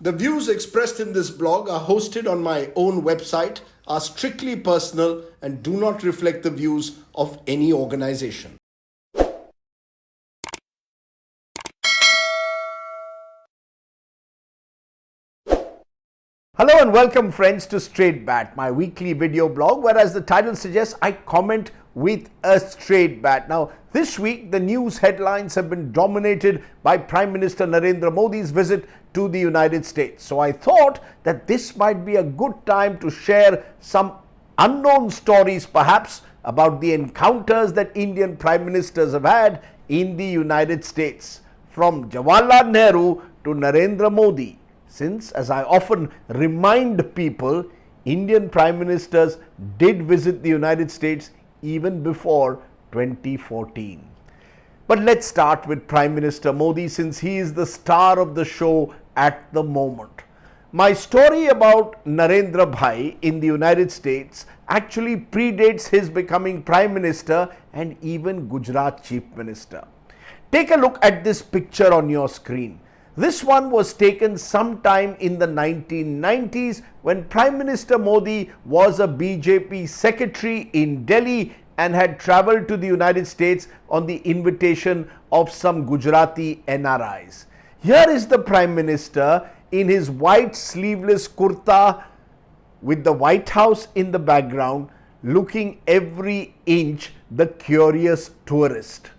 The views expressed in this blog are hosted on my own website, are strictly personal, and do not reflect the views of any organization. Hello and welcome friends to Straight Bat, my weekly video blog where, as the title suggests, I comment with a straight bat. Now this week the news headlines have been dominated by Prime Minister Narendra Modi's visit to the United States. So I thought that this might be a good time to share some unknown stories perhaps about the encounters that Indian Prime Ministers have had in the United States, from Jawaharlal Nehru to Narendra Modi. Since, as I often remind people, Indian Prime Ministers did visit the United States even before 2014. But let's start with Prime Minister Modi, since he is the star of the show at the moment. My story about Narendra Bhai in the United States actually predates his becoming Prime Minister and even Gujarat Chief Minister. Take a look at this picture on your screen. This one was taken sometime in the 1990s when Prime Minister Modi was a BJP secretary in Delhi and had travelled to the United States on the invitation of some Gujarati NRIs. Here is the Prime Minister in his white sleeveless kurta with the White House in the background, looking every inch the curious tourist.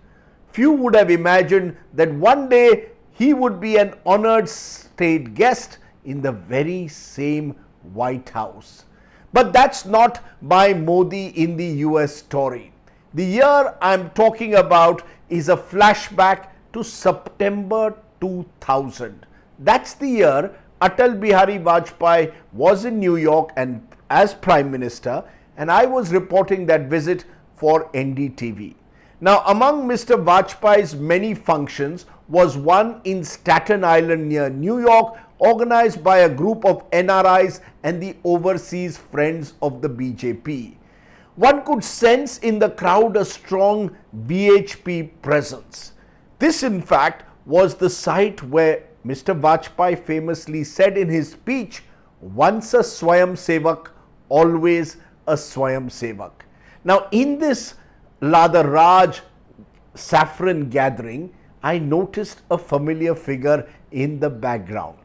Few would have imagined that one day he would be an honoured state guest in the very same White House. But that's not my Modi in the US story. The year I'm talking about is a flashback to September 2000. That's the year Atal Bihari Vajpayee was in New York and as Prime Minister, and I was reporting that visit for NDTV. Now, among Mr. Vajpayee's many functions was one in Staten Island near New York, organized by a group of NRIs and the overseas friends of the BJP. One could sense in the crowd a strong BHP presence. This, in fact, was the site where Mr. Vajpayee famously said in his speech, "Once a Swayam Sevak, always a Swayam Sevak." Now, in this Ladar Raj saffron gathering, I noticed a familiar figure in the background.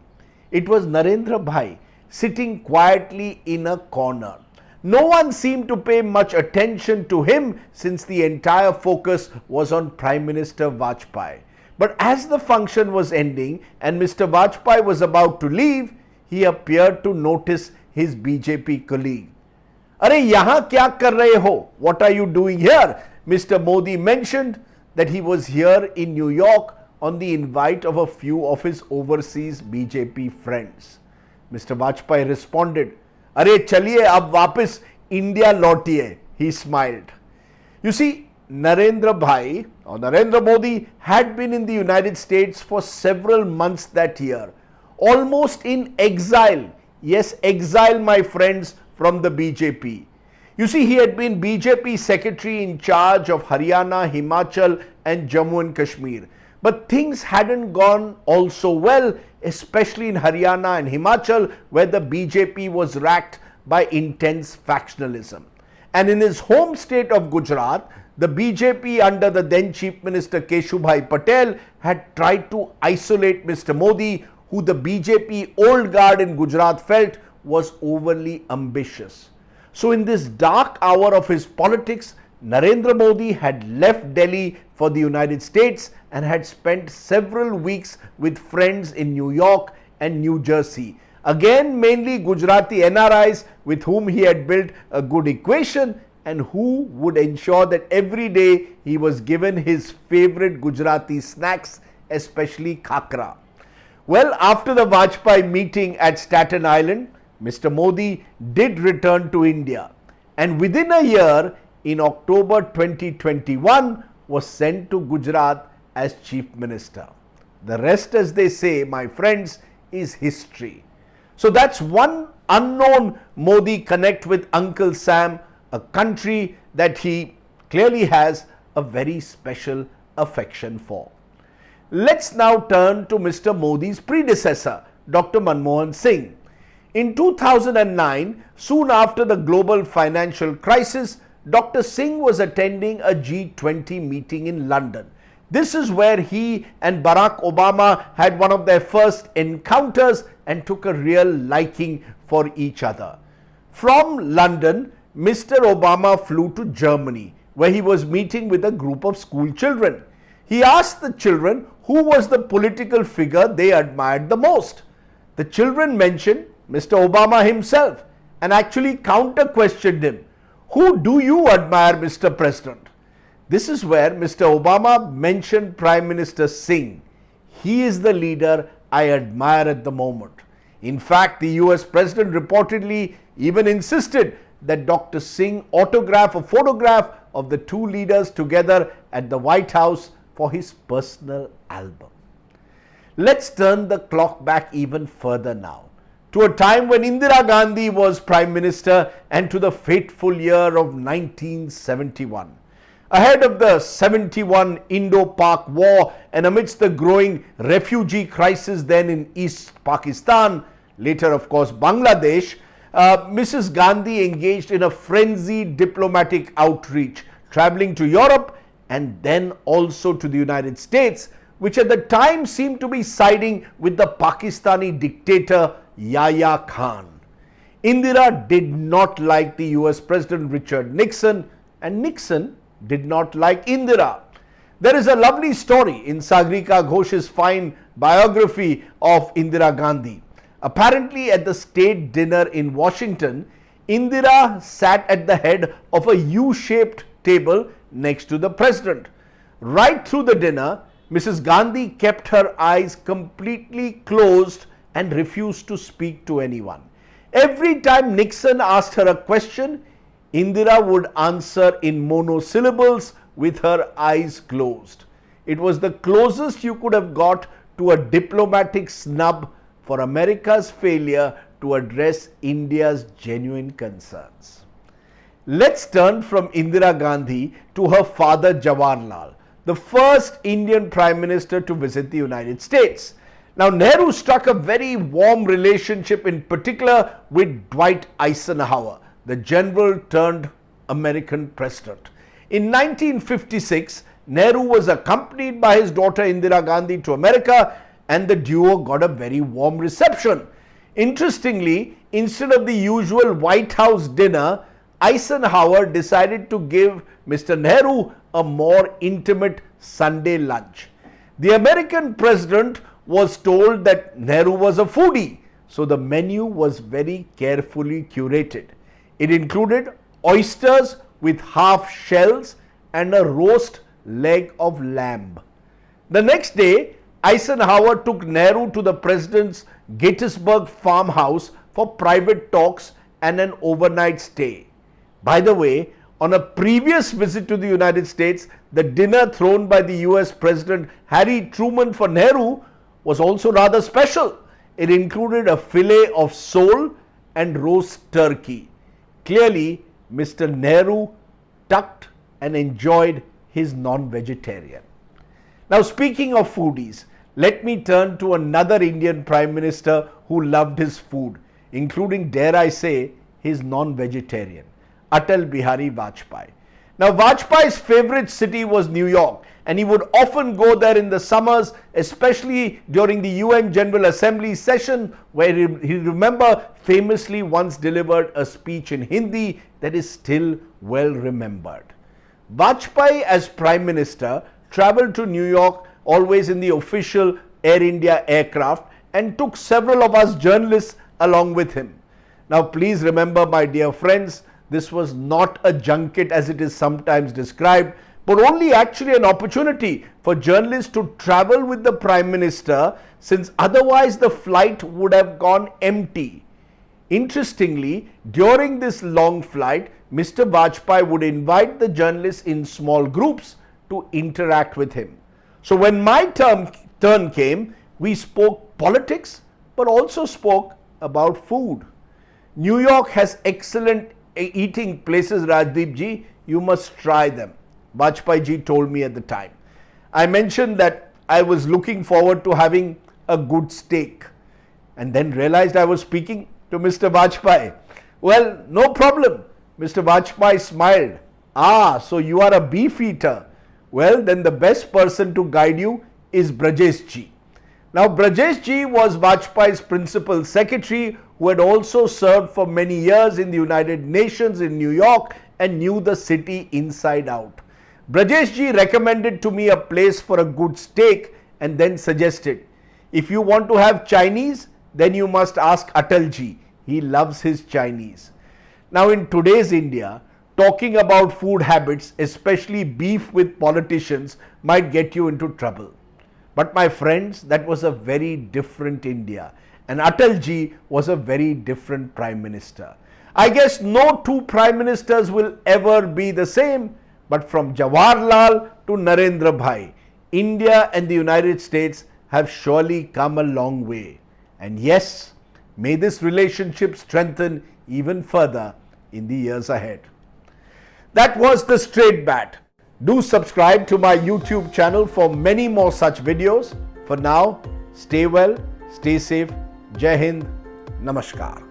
It was Narendra Bhai sitting quietly in a corner. No one seemed to pay much attention to him since the entire focus was on Prime Minister Vajpayee. But as the function was ending and Mr. Vajpayee was about to leave, he appeared to notice his BJP colleague. "Arey, yahan kya kar rahe ho? What are you doing here?" Mr. Modi mentioned that he was here in New York on the invite of a few of his overseas BJP friends. Mr. Vajpayee responded, "Arey chaliye ab wapis India lautiye." He smiled. You see, Narendra Bhai or Narendra Modi had been in the United States for several months that year, almost in exile. Yes, exile, my friends, from the BJP. You see, he had been BJP secretary in charge of Haryana, Himachal and Jammu and Kashmir. But things hadn't gone all so well, especially in Haryana and Himachal, where the BJP was racked by intense factionalism. And in his home state of Gujarat, the BJP under the then Chief Minister Keshubhai Patel had tried to isolate Mr. Modi, who the BJP old guard in Gujarat felt was overly ambitious. So in this dark hour of his politics, Narendra Modi had left Delhi for the United States and had spent several weeks with friends in New York and New Jersey. Again, mainly Gujarati NRIs with whom he had built a good equation and who would ensure that every day he was given his favorite Gujarati snacks, especially khakra. Well, after the Vajpayee meeting at Staten Island, Mr. Modi did return to India, and within a year, in October 2021, was sent to Gujarat as Chief Minister. The rest, as they say, my friends, is history. So that's one unknown Modi connect with Uncle Sam, a country that he clearly has a very special affection for. Let's now turn to Mr. Modi's predecessor, Dr. Manmohan Singh. In 2009, soon after the global financial crisis, Dr. Singh was attending a G20 meeting in London. This is where he and Barack Obama had one of their first encounters and took a real liking for each other. From London, Mr. Obama flew to Germany, where he was meeting with a group of school children. He asked the children who was the political figure they admired the most. The children mentioned Mr. Obama himself and actually counter-questioned him. Who do you admire, Mr. President? This is where Mr. Obama mentioned Prime Minister Singh. He is the leader I admire at the moment. In fact, the US President reportedly even insisted that Dr. Singh autograph a photograph of the two leaders together at the White House for his personal album. Let's turn the clock back even further now, to a time when Indira Gandhi was Prime Minister and to the fateful year of 1971. Ahead of the 71 Indo-Pak War and amidst the growing refugee crisis then in East Pakistan, later of course Bangladesh, Mrs. Gandhi engaged in a frenzied diplomatic outreach, traveling to Europe and then also to the United States, which at the time seemed to be siding with the Pakistani dictator Yahya Khan. Indira did not like the US President Richard Nixon, and Nixon did not like Indira. There is a lovely story in Sagrika Ghosh's fine biography of Indira Gandhi. Apparently at the state dinner in Washington, Indira sat at the head of a U-shaped table next to the president. Right through the dinner, Mrs. Gandhi kept her eyes completely closed and refused to speak to anyone. Every time Nixon asked her a question, Indira would answer in monosyllables with her eyes closed. It was the closest you could have got to a diplomatic snub for America's failure to address India's genuine concerns. Let's turn from Indira Gandhi to her father Jawaharlal, the first Indian Prime Minister to visit the United States. Now, Nehru struck a very warm relationship in particular with Dwight Eisenhower, the general turned American president. In 1956, Nehru was accompanied by his daughter Indira Gandhi to America, and the duo got a very warm reception. Interestingly, instead of the usual White House dinner, Eisenhower decided to give Mr. Nehru a more intimate Sunday lunch. The American president was told that Nehru was a foodie, so the menu was very carefully curated. It included oysters with half shells and a roast leg of lamb. The next day, Eisenhower took Nehru to the president's Gettysburg farmhouse for private talks and an overnight stay. By the way, on a previous visit to the United States, the dinner thrown by the US President Harry Truman for Nehru was also rather special. It included a fillet of sole and roast turkey. Clearly, Mr. Nehru tucked and enjoyed his non-vegetarian. Now, speaking of foodies, let me turn to another Indian Prime Minister who loved his food, including, dare I say, his non-vegetarian, Atal Bihari Vajpayee. Now, Vajpayee's favorite city was New York, and he would often go there in the summers, especially during the UN General Assembly session, where he remember famously once delivered a speech in Hindi that is still well remembered. Vajpayee as Prime Minister traveled to New York always in the official Air India aircraft and took several of us journalists along with him. Now, please remember, my dear friends, this was not a junket as it is sometimes described, but only actually an opportunity for journalists to travel with the Prime Minister, since otherwise the flight would have gone empty. Interestingly, during this long flight, Mr. Vajpayee would invite the journalists in small groups to interact with him. So when my turn came, we spoke politics, but also spoke about food. New York has excellent eating places, Rajdeep ji. You must try them, Vajpayee ji told me at the time. I mentioned that I was looking forward to having a good steak. and then realized I was speaking to Mr. Vajpayee. Well, no problem. Mr. Vajpayee smiled. Ah, so you are a beef eater. Well, then the best person to guide you is Brajesh ji. Now, Brajesh ji was Vajpayee's principal secretary, who had also served for many years in the United Nations in New York and knew the city inside out. Brajesh ji recommended to me a place for a good steak and then suggested, if you want to have Chinese, then you must ask Atal ji. He loves his Chinese. Now, in today's India, talking about food habits, especially beef with politicians, might get you into trouble. But my friends, that was a very different India, and Atal ji was a very different Prime Minister. I guess no two Prime Ministers will ever be the same, but from Jawaharlal to Narendra Bhai, India and the United States have surely come a long way. And yes, may this relationship strengthen even further in the years ahead. That was the Straight Bat. Do subscribe to my YouTube channel for many more such videos. For now, stay well, stay safe. Jai Hind, Namaskar.